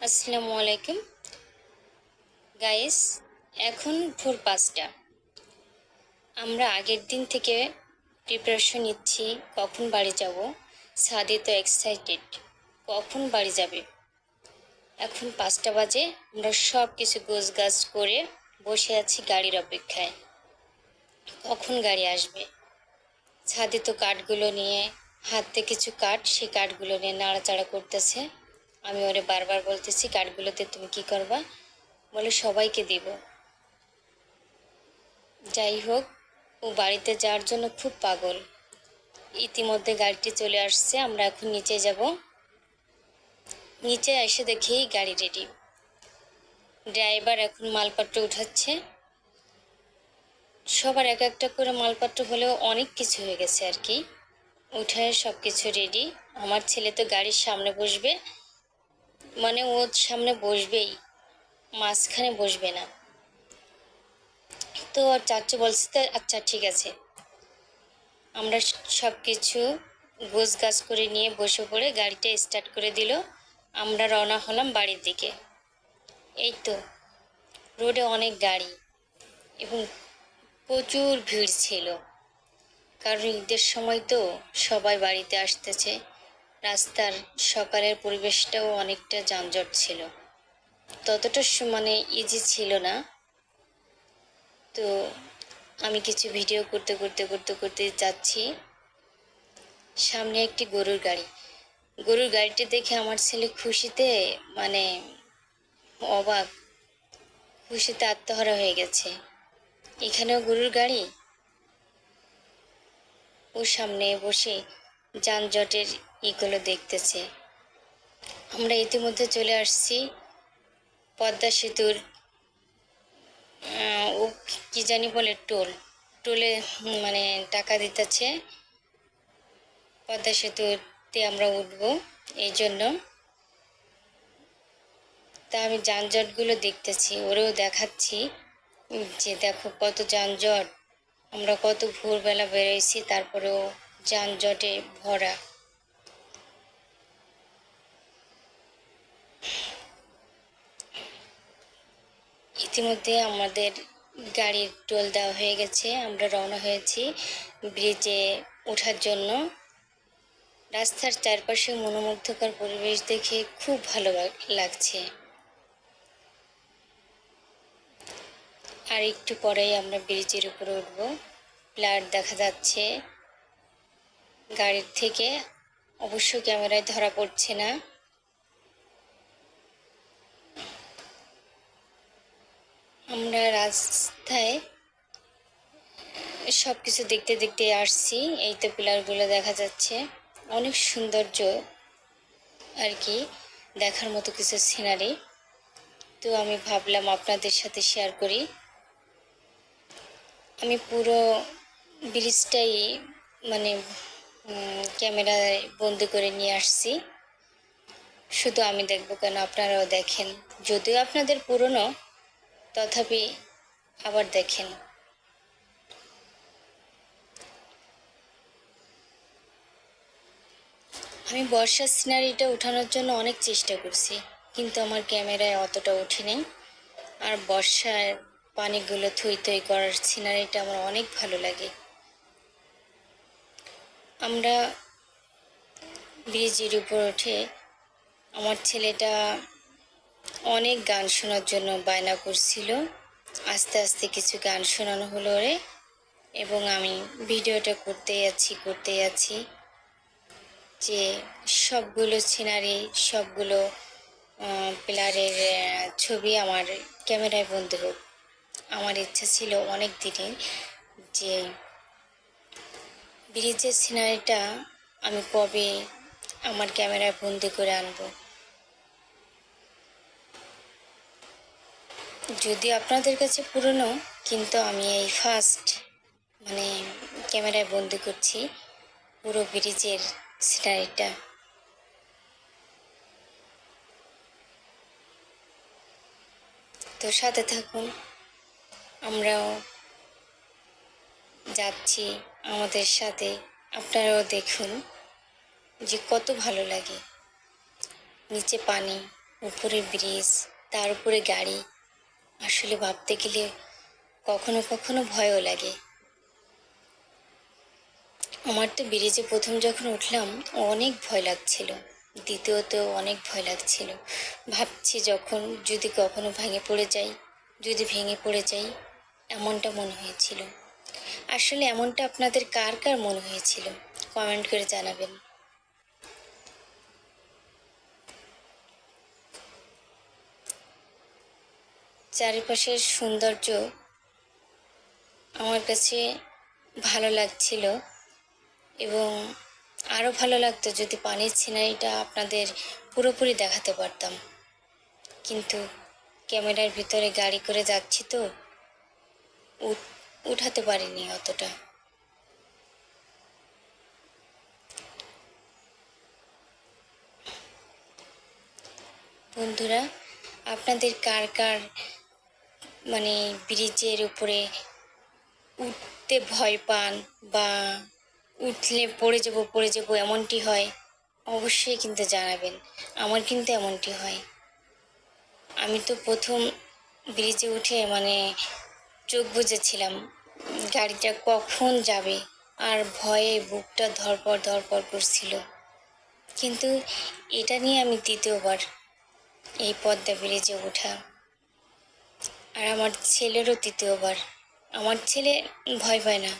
আসসালামু আলাইকুম গাইস। এখন ভোর 5টা। আমরা আগের দিন থেকে প্রিপারেশন নিচ্ছি কখন বাড়ি যাব। সাদি তো এক্সাইটেড, কখন বাড়ি যাবে। এখন 5টা বাজে, আমরা সব কিছু গোছগাছ করে বসে আছি গাড়ির অপেক্ষায়, কখন গাড়ি আসবে। সাদি তো কাঠগুলো নিয়ে, হাতে কিছু কাঠ, সেই কাঠগুলো নিয়ে নাড়াচাড়া করতেছে। আমি ওরে বারবার বলতেছি কাঠগুলোতে তুমি কি করবা, বলে সবাইকে দিব। যাই হোক, ও বাড়িতে যাওয়ার জন্য খুব পাগল। ইতিমধ্যে গাড়িটি চলে আসছে, আমরা এখন নিচে যাব। নিচে এসে দেখি গাড়ি রেডি। ড্রাইভার এখন মালপত্র উঠাচ্ছে। সবার এক একটা করে মালপত্র হলেও অনেক কিছু হয়ে গেছে আর কি। উঠায় সব কিছু রেডি। আমার ছেলে তো গাড়ির সামনে বসবে, মানে ও সামনে বসবেই, মাঝখানে বসবে না। তো আর চাচু বলছে তো আচ্ছা ঠিক আছে। আমরা সব কিছু গোছগাছ করে নিয়ে বসে পড়ে গাড়িটা স্টার্ট করে দিল। আমরা রওনা হলাম বাড়ির দিকে। এই তো রোডে অনেক গাড়ি এবং প্রচুর ভিড় ছিল, কারণ ঈদের সময় তো সবাই বাড়িতে আসতেছে। রাস্তার সকালের পরিবেশটাও অনেকটা যানজট ছিল, ততটা মানে ইজি ছিল না। তো আমি কিছু ভিডিও করতে করতে করতে করতে যাচ্ছি। সামনে একটি গরুর গাড়িটি দেখে আমার ছেলে খুশিতে মানে অবাক, খুশিতে আত্মহারা হয়ে গেছে। এখানেও গরুর গাড়ি। ও সামনে বসে যানজটের ইগুলো দেখতেছে। আমরা ইতিমধ্যে চলে আসছি পদ্মা সেতুর, ও কি জানি বলে, টোলে মানে টাকা দিতেছে। পদ্মা সেতুতে আমরা উঠবো, এই জন্য। তা আমি যানজটগুলো দেখতেছি, ওরেও দেখাচ্ছি যে দেখো কত যানজট। আমরা কত ভোরবেলা বেরোইছি, তারপরেও যানজটে ভরা। ইতিমধ্যে আমাদের গাড়ির টোল দেওয়া হয়ে গেছে, আমরা রওনা হয়েছি ব্রিজে ওঠার জন্য। রাস্তার চারপাশে মনোমুগ্ধকর পরিবেশ দেখে খুব ভালো লাগছে। আর একটু পরেই আমরা ব্রিজের উপরে উঠব। প্লাট দেখা যাচ্ছে গাড়ির থেকে, অবশ্য ক্যামেরায় ধরা পড়ছে না। আমরা রাস্তায় সব কিছু দেখতে দেখতে আসছি। এই তো পিলারগুলো দেখা যাচ্ছে, অনেক সৌন্দর্য আর কি, দেখার মতো কিছু সিনারি। তো আমি ভাবলাম আপনাদের সাথে শেয়ার করি। আমি পুরো ব্রিজটাই মানে ক্যামেরায় বন্দি করে নিয়ে আসছি। শুধু আমি দেখবো কেন, আপনারাও দেখেন। যদিও আপনাদের পুরনো, তথাপি আবার দেখেন। আমি বর্ষার সিনারিটা উঠানোর জন্য অনেক চেষ্টা করছি, কিন্তু আমার ক্যামেরায় অতটা ওঠেনি। আর বর্ষার পানিগুলো থই থই করার সিনারিটা আমার অনেক ভালো লাগে। আমরা ব্রিজের উপর উঠে আমার ছেলেটা অনেক গান শোনার জন্য বায়না করছিল। আস্তে আস্তে কিছু গান শোনানো হলো ওরে, এবং আমি ভিডিওটা করতেই আছি যে সবগুলো সিনারি, সবগুলো পিলারের ছবি আমার ক্যামেরায় বন্দি হোক। আমার ইচ্ছা ছিল অনেক দিনের যে ব্রিজের সিনারিটা আমি কবে আমার ক্যামেরায় বন্দি করে আনবো। যদি আপনাদের কাছে পুরনো, কিন্তু আমি এই ফার্স্ট মানে ক্যামেরায় বন্দি করছি পুরো ব্রিজের সিনারিটা। তো সাথে থাকুন, আমরাও যাচ্ছি আমাদের সাথে, আপনারাও দেখুন যে কত ভালো লাগে। নিচে পানি, উপরে ব্রিজ, তার উপরে গাড়ি। আসলে ভাবতে গেলে কখনো কখনো ভয়ও লাগে। আমার তো ব্রিজে প্রথম যখন উঠলাম অনেক ভয় লাগছিল, দ্বিতীয়ত অনেক ভয় লাগছিল। ভাবছি যখন যদি কখনো ভেঙে পড়ে যাই, এমনটা মনে হয়েছিল। আসলে এমনটা আপনাদের কার কার মনে হয়েছিল কমেন্ট করে জানাবেন। চারিপাশের সৌন্দর্য আমার কাছে ভালো লাগছিল, এবং আরও ভালো লাগতো যদি পানির সিনারিটা আপনাদের পুরোপুরি দেখাতে পারতাম। কিন্তু ক্যামেরার ভিতরে গাড়ি করে যাচ্ছি তো উঠাতে পারিনি অতটা। বন্ধুরা, আপনাদের কার কার মানে ব্রিজের উপরে উঠতে ভয় পান, বা উঠলে পড়ে যাব এমনটি হয়, অবশ্যই কিন্তু জানাবেন। আমার কিন্তু এমনটি হয়। আমি তো প্রথম ব্রিজে উঠে চোখ বুজেছিলাম গাড়িটা কখন যাবে, আর ভয়ে বুকটা ধড়পড় করছিল। কিন্তু এটা নিয়ে আমি দ্বিতীয়বার এই পদ্মা ব্রিজে ওঠা, আর আমার ছেলেরও তৃতীয়বার। আমার ছেলে ভয় পায় না,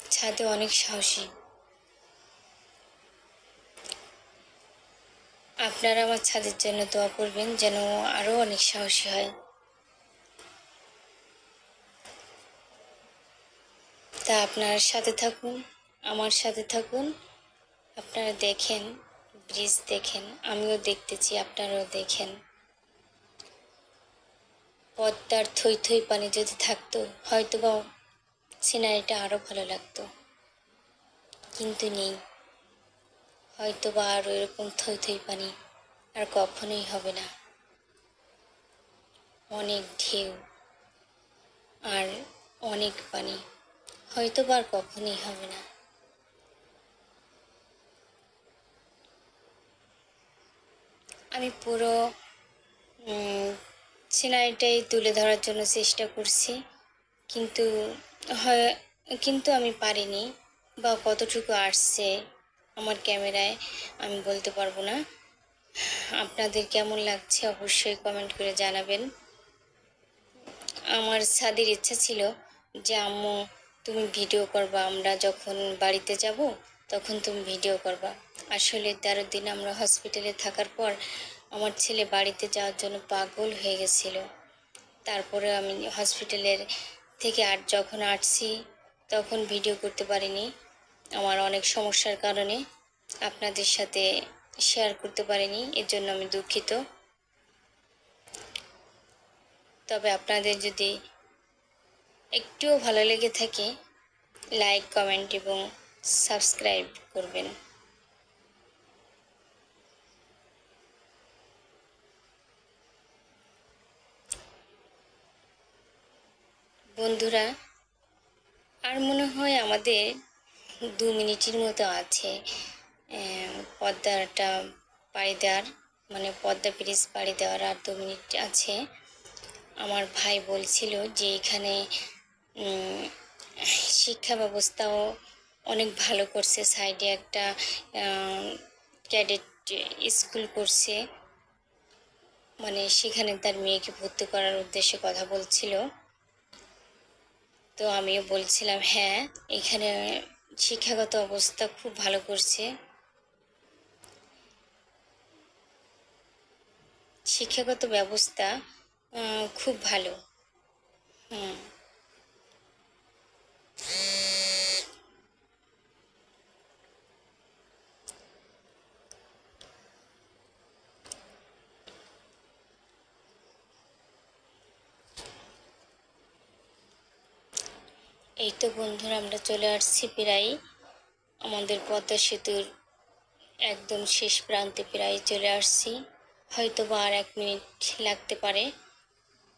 ছাদে অনেক সাহসী। আপনারা আমার ছাদের জন্য দোয়া করবেন যেন আরও অনেক সাহসী হয়। তা আপনার সাথে থাকুন, আমার সাথে থাকুন। আপনারা দেখেন, ব্রিজ দেখেন, আমিও দেখতেছি, আপনারাও দেখেন। পদ্মার থই থই পানি যদি থাকতো হয়তো বা সিনারিটা আরও ভালো লাগতো, কিন্তু নেই। হয়তো বা আর এরকম থই থই পানি আর কখনোই হবে না। অনেক ঢেউ আর অনেক পানি, হয়তো বা আর কখনোই হবে না। আমি পুরো সিনারিটাই তুলে ধরার জন্য চেষ্টা করছি, কিন্তু হয় কিন্তু আমি পারিনি, বা কতটুকু আসছে আমার ক্যামেরায় আমি বলতে পারবো না। আপনাদের কেমন লাগছে অবশ্যই কমেন্ট করে জানাবেন। আমার ছাদের ইচ্ছা ছিল যে আম্মু তুমি ভিডিও করবা, আমরা যখন বাড়িতে যাব তখন তুমি ভিডিও করবা। আসলে 13 দিন আমরা হসপিটালে থাকার পর আমার ছেলে বাড়িতে যাওয়ার জন্য পাগল হয়ে গেছিল। তারপরে আমি হসপিটালের থেকে যখন আসছি তখন ভিডিও করতে পারিনি, আমার অনেক সমস্যার কারণে আপনাদের সাথে শেয়ার করতে পারিনি, এর জন্য আমি দুঃখিত। তবে আপনাদের যদি একটুও ভালো লেগে থাকে লাইক, কমেন্ট এবং সাবস্ক্রাইব করবেন। বন্ধুরা, আর মনে হয় আমাদের 2 মিনিটের মতো আছে পদ্মাটা পাড়ি দেওয়ার, পদ্মা ব্রিজ পাড়ি দেওয়ার আর 2 মিনিট আছে। আমার ভাই বলছিল যে এখানে শিক্ষা ব্যবস্থাও অনেক ভালো করছে, সাইডে একটা ক্যাডেট স্কুল করছে, সেখানে তার মেয়েকে ভর্তি করার উদ্দেশ্যে কথা বলছিল। তো আমিও বলছিলাম হ্যাঁ, এখানে শিক্ষাগত অবস্থা খুব ভালো করছে, শিক্ষাগত ব্যবস্থা খুব ভালো। এই তো বন্ধুরা, আমরা চলে আসছি প্রায় আমাদের পদ্মা সেতুর একদম শেষ প্রান্তে, প্রায় চলে আসছি। হয়তো বা আর 1 মিনিট লাগতে পারে,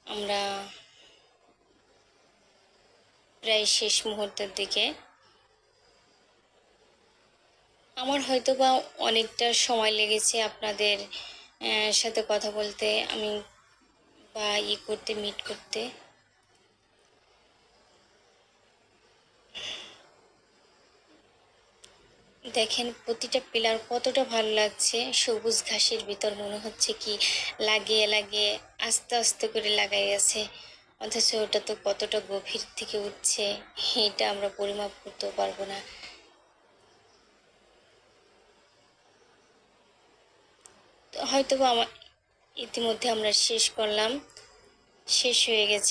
আমরা প্রায় শেষ মুহূর্তের দিকে। আমার হয়তো বা অনেকটা সময় লেগেছে আপনাদের সাথে কথা বলতে আমি বা করতে মিট করতে। দেখেন প্রতিটা পিলার কতটা ভালো লাগছে, সবুজ ঘাসের ভিতর মনে হচ্ছে কি লাগিয়ে লাগিয়ে আস্তে আস্তে করে লাগাই আছে, অথচ ওটা তো কতটা গভীর থেকে উঠছে এটা আমরা পরিমাপ করতেও পারবো না। তো হয়তো বা আমার ইতিমধ্যে আমরা শেষ করলাম, শেষ হয়ে গেছে।